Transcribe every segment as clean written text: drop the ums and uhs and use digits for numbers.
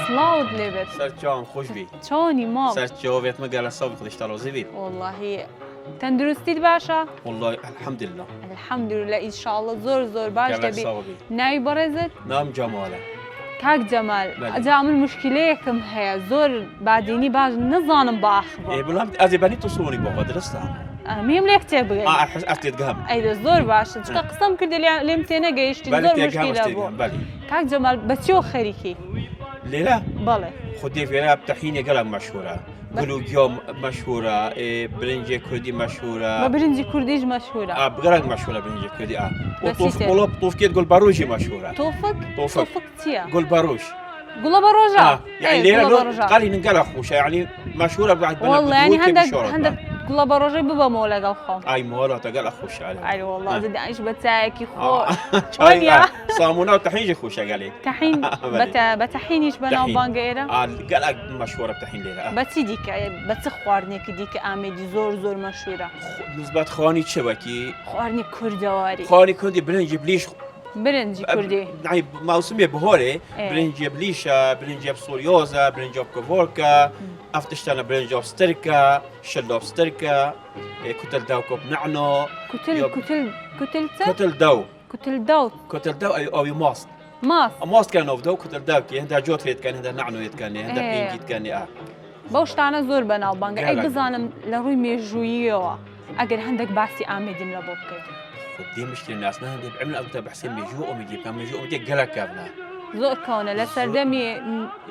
سلااوت لێبێت سەرچاوم خۆش بی چۆنی مام سەرچاوێت مەگەلە ساڵ خودش تەڵۆزی بیت والله تەندروستیت باشە والله الحمد لله الحەمدولله ئینشاءڵڵە زۆر باش گەلە دەبی ساڵ بی ناوی بەڕێزت نام جەمالە کاک جەمال ئەجا من مشکلەیەکم هەیە زۆر بادینی باش نەزانم باخبە بەڵام ئازێبانی تۆسۆنی بۆ دەستە میم لێ کتێ بگەین ئەستێت گەم ئەیدە زۆر باشە چکە قسەم کردی لێم تێنەگەیشتی زۆر مشکلە بۆ کاک جەمال بەچیەوە خەریکی لێرە بەڵێ خودی فێرا بتەحینێ گەلە مەشهورە گلوگیۆم مەشهورە برنجێ کوردی مەشهورە بە برنجی کوردیش مەشهورە بگەرەنگ مەشهورە برنجی کوردی وڵۆ تۆفکێت گولبەڕۆژی مەشهورە تۆفک چییە؟ گولبەڕۆژ گوڵە بە ڕۆژە لێرە قالی نگەلە خۆشە یعنی مەشهورە وەڵڵانی هەندێک گوڵە بە ڕۆژەی ببەمەوە لەگەڵ خۆم ئای مۆڵەتە گەلە خۆشە ئای وەڵڵا داعش بە چایەکی خۆ سامونە و تەحینی خۆشە گەلێ تەحین بە تەحینیش بەناو بانگە ئێرە گەلە مەشهورە بتەحین لێرە بە چی دیکە بە چ خواردنێکی دیکە ئامێدی زۆر مەشهورە نسبەت خوانی چەوەکی خواردنی کوردەواری خوانی کوردی برنجی بلیش برنجی کوردی ماوسمێ بهۆرێ برنجی بلیشە برنجی سۆریۆزە برنجی کۆڤۆرکە ئەفتشتانە برنجی سترکە شلۆ سترکە کوتل داو کۆپ نعنۆ کوتل داو ئەوی ماست ماستکەنەوە دەو کوتل داوکی هەندا جۆترێتکەن هەندا نعنۆیتکەنێ هەندا پێنگیتکەنێ بەو شتانە زۆر بەناو بانگە ئەی بزانم لە ڕووی مێژووییەوە ئەگەر هەندێک باسی ئامێدیم لە بۆ بکەیت دي مشكلة الناس ما هندي بعمل أكتر بحسين بيجو أوميدي كان بيجو أوميدي قلق كابنا زۆر کەونە لە سەردەمی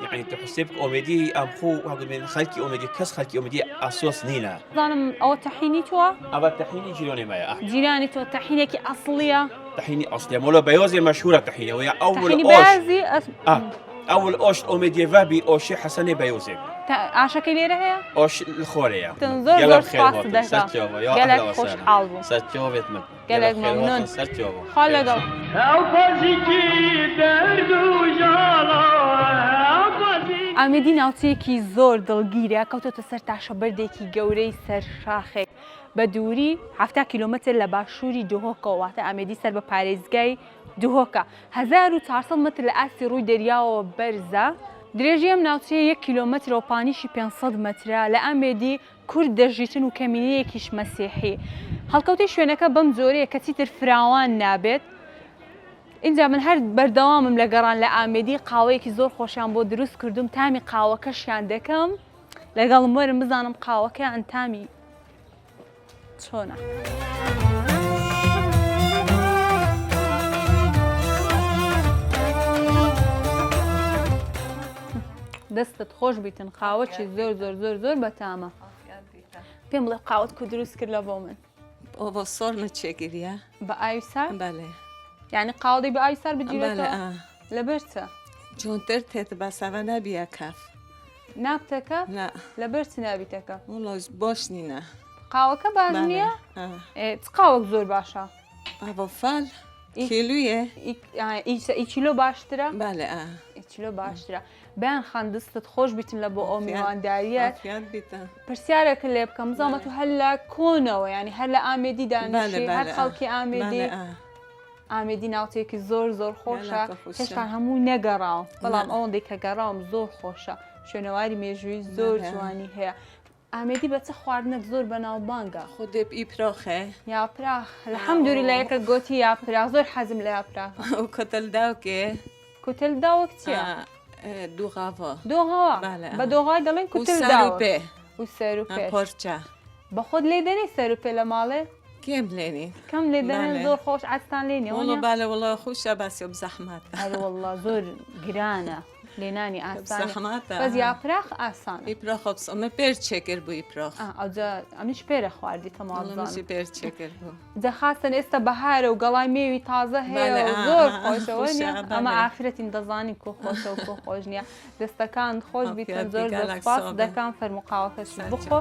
يعني تحسبك أوميدي أم خو واحد من خالتي أوميدي كس خالتي أوميدي أصوص نينا زانم ئەوە تەحینی تۆە أبى تحيني جيروني معي جیرانی تۆ تەحینێکی ئەسڵیە تحيني أصلي مولا بيوزي مشهورة تحيني وهي أول أوش أوميدي فابي أوشي حسني بيوزي ئاشەکەی لێرە هەیە أوش الخورية زۆر سپاس دەکەم گەلێک خۆشحاڵ بووم سەرچۆوێت من گەلێک مەمنون خوا لەگەڵ ئامێدی ناوچەیەکی زۆر دڵگیرە کەوتۆتە سەر تاشەبەردێکی گەورەی سەر شاخێک بە دووری 7 کیلۆمەتر لە باشووری دهۆکەوە واتە ئامێدی سەر بە پارێزگای دهۆکە 1400 متر لە ئاستی ڕووی دەریاوە بەرزە درێژی ئەم ناوچەیە 1 کیلۆمەتر و پانیشی 500 مترە لە ئامێدی کورد دەژیتن و کەمینەیەکیش مەسیحی هەڵکەوتی شوێنەکە بەم جۆرەیە کە چیتر فراوان نابێت اینجا من هەر بەردەوامم لە گەڕان لە ئامێدی قاوەیەکی زۆر خۆشیان بۆ دروست کردوم تامی قاوەکەشیان دەکەم لەگەڵم وەرم بزانم قاوەکەیان تامی چۆنە دەستت خۆش بیتن قاوەکی زۆر بەتامە پێم بڵێ قاوەت کو دروست کرد لە بۆ من بۆ سۆرمە چێگیریە بە ئاویسار بەڵێ یعنی قاوەی بە ئاویسار بگیرێتەوە لەبەر چە جۆنتر تێت بەسەوە نەبیە کاف نابتەکە لەبەر چ نابیتەکە وڵۆژ بۆش نینە قاوەکە باش نییە چ قاوەک زۆر باشە بۆ فال کیلویە کیلۆ باشترە بەڵێ کیلۆ باشترە بیان خاندستت خۆش بیتن لە بۆ ئەو میوانداریەت پرسیارێکە لێ بکەم زەمە تو هەر لە کۆنەوە ینی هەر لە ئامێدی دانیشی هەر خەڵکی ئامێدی ناوچەیەکی زۆر خۆشە هێشتان هەموو نەگەڕاوم بەڵام ئەوەندەی کە گەڕاوم زۆر خۆشە شوێنەواری مێژووی زۆر جوانی هەیە ئامێدی بە چه خواردنێک زۆر بەناوبانگە خودێ ئیپرۆخێ یاپراخ الحەمدولیلایەکە گوتی یاپراخ زۆر حەزم لە یاپراخ ئەو کۆتەل داوکێ کوتل داوەک چییە؟ دوغاوە بە دۆغای دەڵێن کوتل داوپێ و سەر و پێ پۆرچە بە خۆت لێ دەنێ سەر و پێ لە ماڵێ کێم لێنی کەم لێ دەنێن زۆر خۆش ئاستان لێنێ وڵە بالە وڵە خوشە باسی و بزەحمات وڵڵا زۆر گرانە لێنانی ئاسان بەس یاپراخ ئاسان ئیپرۆخ ئەمە پێر چێکرد بوو ئیپرۆخ ئەمیش پێرە خواردی تەماڵی پێر چێکرد بوو جەخاستن ئێستا بەهارە و گەڵای مێوی تازە هەیە زۆر خۆشەوە ئەمە ئافرەتین دەزانی کۆ خۆشە و کۆ خۆش نییە دەستەکان خۆش بیتن زۆر سپاس دەکەم فەرموقاوەکەش بخۆ